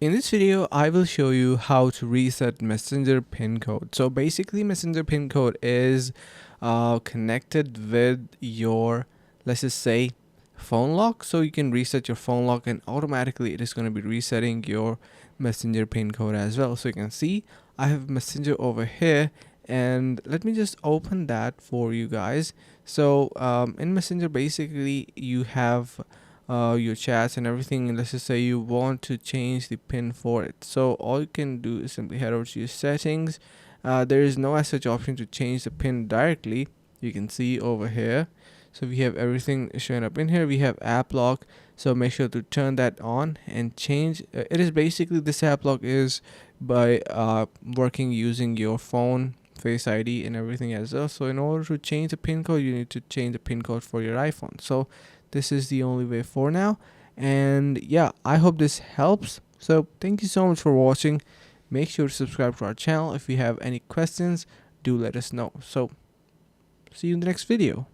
In this video, I will show you how to reset Messenger pin code. So basically, Messenger pin code is connected with your, let's just say, phone lock. So you can reset your phone lock and automatically it is going to be resetting your Messenger pin code as well. So you can see I have Messenger over here, and let me just open that for you guys. So in Messenger, basically you have your chats and everything, and let's just say you want to change the pin for it. So all you can do is simply head over to your settings. There is no as such option to change the pin directly. You can see over here, so we have everything showing up in here. We have app lock, so make sure to turn that on and change. It is basically, this app lock is by working using your phone face ID and everything as well. So in order to change the pin code, you need to change the pin code for your iPhone. So this is the only way for now. And yeah, I hope this helps. So thank you so much for watching. Make sure to subscribe to our channel. If you have any questions, do let us know. So see you in the next video.